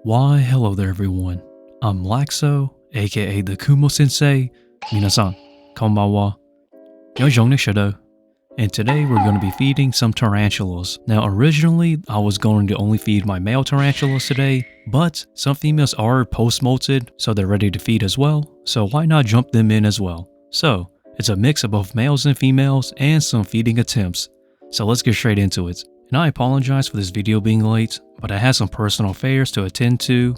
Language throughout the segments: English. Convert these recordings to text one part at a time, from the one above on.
Why, hello there everyone. I'm Laxow, aka the Kumo Sensei. Minasan, konbanwa. Yojong Nishido. And today we're going to be feeding some tarantulas. Now originally I was going to only feed my male tarantulas today, but some females are post-molted, so they're ready to feed as well, so why not jump them in as well? So, it's a mix of both males and females and some feeding attempts. So let's get straight into it. And I apologize for this video being late, but I had some personal affairs to attend to,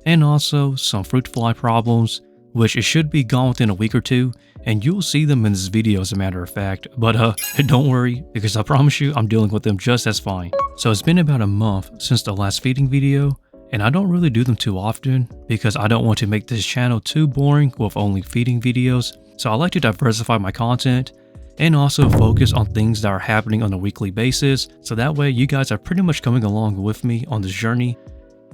and also some fruit fly problems, which it should be gone within a week or two, and you'll see them in this video as a matter of fact, but don't worry, because I promise you I'm dealing with them just as fine. So it's been about a month since the last feeding video, and I don't really do them too often, because I don't want to make this channel too boring with only feeding videos, so I like to diversify my content, and also focus on things that are happening on a weekly basis, so that way you guys are pretty much coming along with me on this journey.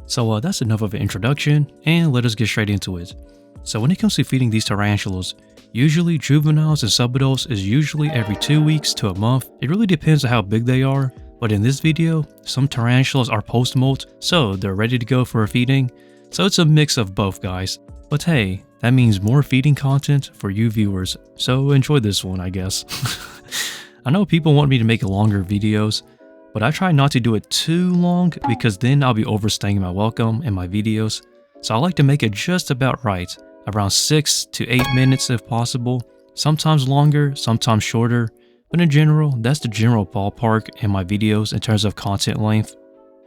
So that's enough of an introduction, and let us get straight into it. So when it comes to feeding these tarantulas, usually juveniles and subadults is usually every 2 weeks to a month. It really depends on how big they are, but in this video, some tarantulas are post-molt, so they're ready to go for a feeding. So it's a mix of both, guys. But hey, that means more feeding content for you viewers, so enjoy this one, I guess. I know people want me to make longer videos, but I try not to do it too long because then I'll be overstaying my welcome in my videos. So I like to make it just about right, around 6 to 8 minutes if possible, sometimes longer, sometimes shorter, but in general, that's the general ballpark in my videos in terms of content length.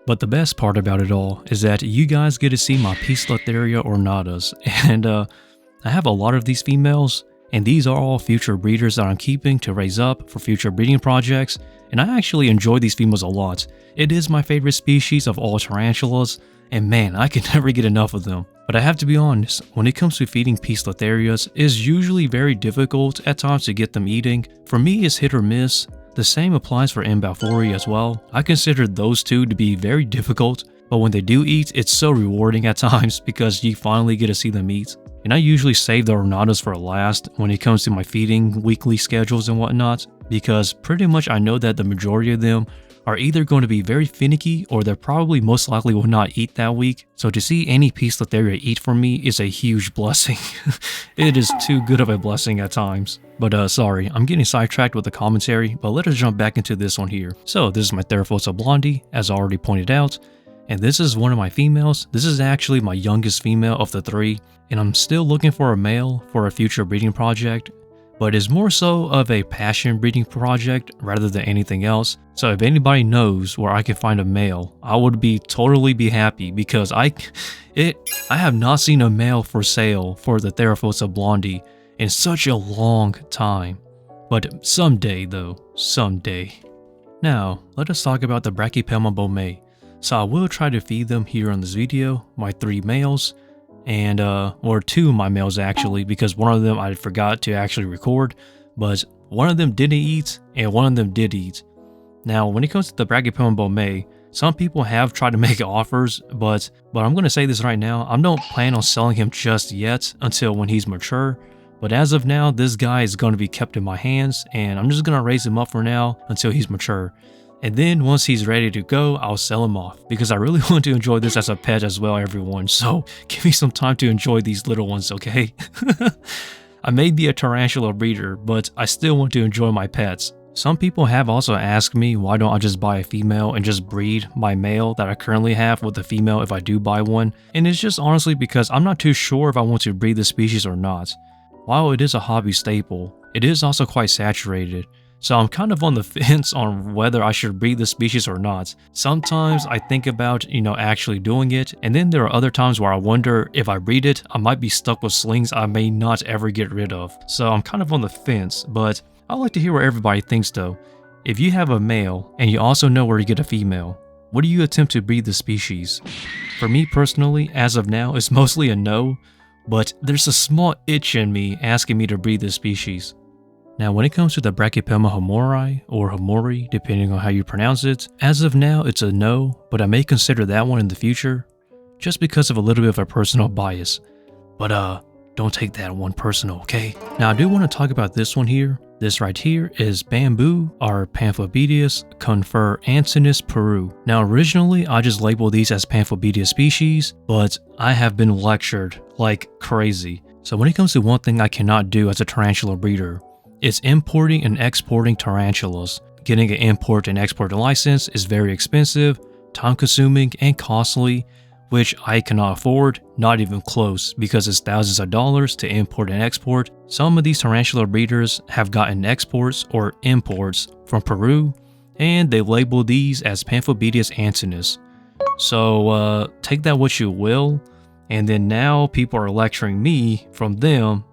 But the best part about it all is that you guys get to see my Poecilotheria ornatas, and I have a lot of these females, and these are all future breeders that I'm keeping to raise up for future breeding projects, and I actually enjoy these females a lot. It is my favorite species of all tarantulas, and man, I can never get enough of them. But I have to be honest, when it comes to feeding Poecilotherias, it's usually very difficult at times to get them eating. For me, it's hit or miss. The same applies for Embaphorii as well. I consider those two to be very difficult, but when they do eat, it's so rewarding at times because you finally get to see them eat. And I usually save the ornatas for last when it comes to my feeding weekly schedules and whatnot, because pretty much I know that the majority of them are either going to be very finicky or they're probably most likely will not eat that week. So to see any Poecilotheria eat for me is a huge blessing. It is too good of a blessing at times. But sorry, I'm getting sidetracked with the commentary, but let us jump back into this one here. So this is my Theraphosa blondi, as already pointed out, and this is one of my females. This is actually my youngest female of the three, and I'm still looking for a male for a future breeding project, but it's more so of a passion breeding project rather than anything else. So if anybody knows where I can find a male, I would totally be happy, because I have not seen a male for sale for the Theraphosa blondi in such a long time. But someday though, someday. Now, let us talk about the Brachypelma boehmei. So I will try to feed them here on this video, my 3 males, and or 2 of my males actually, because one of them I forgot to actually record, but one of them didn't eat and one of them did eat. Now, when it comes to the Brachypelma boehmei, some people have tried to make offers, but I'm going to say this right now, I don't plan on selling him just yet until when he's mature. But as of now, this guy is going to be kept in my hands, and I'm just going to raise him up for now until he's mature. And then once he's ready to go, I'll sell him off, because I really want to enjoy this as a pet as well, everyone. So give me some time to enjoy these little ones, okay? I may be a tarantula breeder, but I still want to enjoy my pets. Some people have also asked me why don't I just buy a female and just breed my male that I currently have with a female if I do buy one. And it's just honestly because I'm not too sure if I want to breed the species or not. While it is a hobby staple, it is also quite saturated. So I'm kind of on the fence on whether I should breed the species or not. Sometimes I think about, actually doing it, and then there are other times where I wonder if I breed it, I might be stuck with slings I may not ever get rid of. So I'm kind of on the fence, but I'd like to hear what everybody thinks though. If you have a male, and you also know where to get a female, would you attempt to breed the species? For me personally, as of now, it's mostly a no, but there's a small itch in me asking me to breed this species. Now when it comes to the Brachypelma hamorii, or hamorii depending on how you pronounce it, as of now it's a no, but I may consider that one in the future, just because of a little bit of a personal bias. But don't take that one personal, okay? Now I do want to talk about this one here. This right here is bamboo or Pamphobeteus conferantinus Peru. Now originally I just labeled these as Pamphobeteus species, but I have been lectured like crazy. So when it comes to one thing I cannot do as a tarantula breeder, it's importing and exporting tarantulas. Getting an import and export license is very expensive, time consuming, and costly, which I cannot afford, not even close, because it's thousands of dollars to import and export. Some of these tarantula breeders have gotten exports or imports from Peru, and they label these as Pamphobeteus antinus. So take that what you will, and then now people are lecturing me from them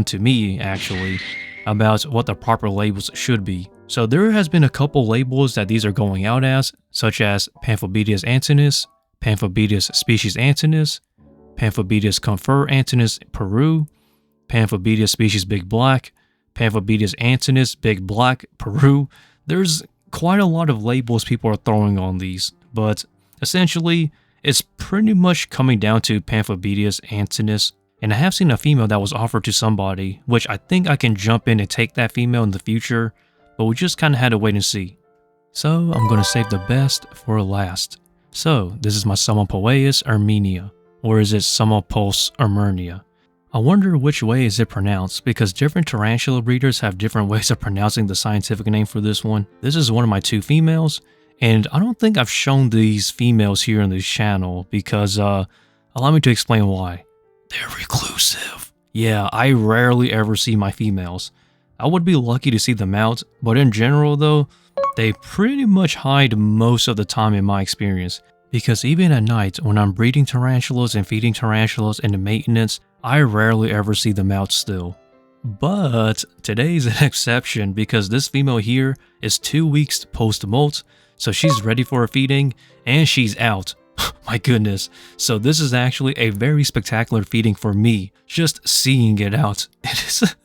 to me actually, about what the proper labels should be. So there has been a couple labels that these are going out as, such as Pamphobeteus antinus, Pamphobeteus species antinus, Pamphobeteus conferantinus Peru, Pamphobeteus species big black, Pamphobeteus antinus big black Peru. There's quite a lot of labels people are throwing on these, but essentially it's pretty much coming down to Pamphobeteus antinus. And I have seen a female that was offered to somebody, which I think I can jump in and take that female in the future, but we just kind of had to wait and see. So I'm going to save the best for last. So this is my Pseumopoeus armenia, or is it Pseumopos armenia? I wonder which way is it pronounced, because different tarantula breeders have different ways of pronouncing the scientific name for this one. This is one of my two females, and I don't think I've shown these females here on this channel because, allow me to explain why. They're reclusive. Yeah, I rarely ever see my females. I would be lucky to see them out, but in general though, they pretty much hide most of the time in my experience. Because even at night, when I'm breeding tarantulas and feeding tarantulas and the maintenance, I rarely ever see them out still. But today's an exception because this female here is 2 weeks post-molt, so she's ready for her feeding, and she's out. My goodness. So this is actually a very spectacular feeding for me, just seeing it out. It is...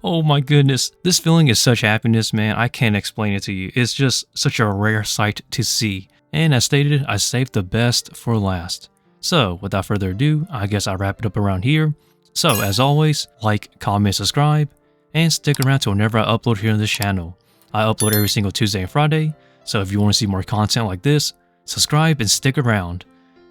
Oh my goodness. This feeling is such happiness, man. I can't explain it to you. It's just such a rare sight to see. And as stated, I saved the best for last. So without further ado, I guess I'll wrap it up around here. So as always, like, comment, subscribe, and stick around till whenever I upload here on this channel. I upload every single Tuesday and Friday, so if you want to see more content like this, subscribe and stick around.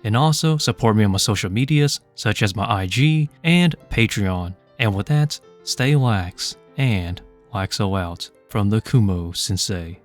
And also support me on my social medias, such as my IG and Patreon. And with that, stay lax, and Laxow out from the Kumo Sensei.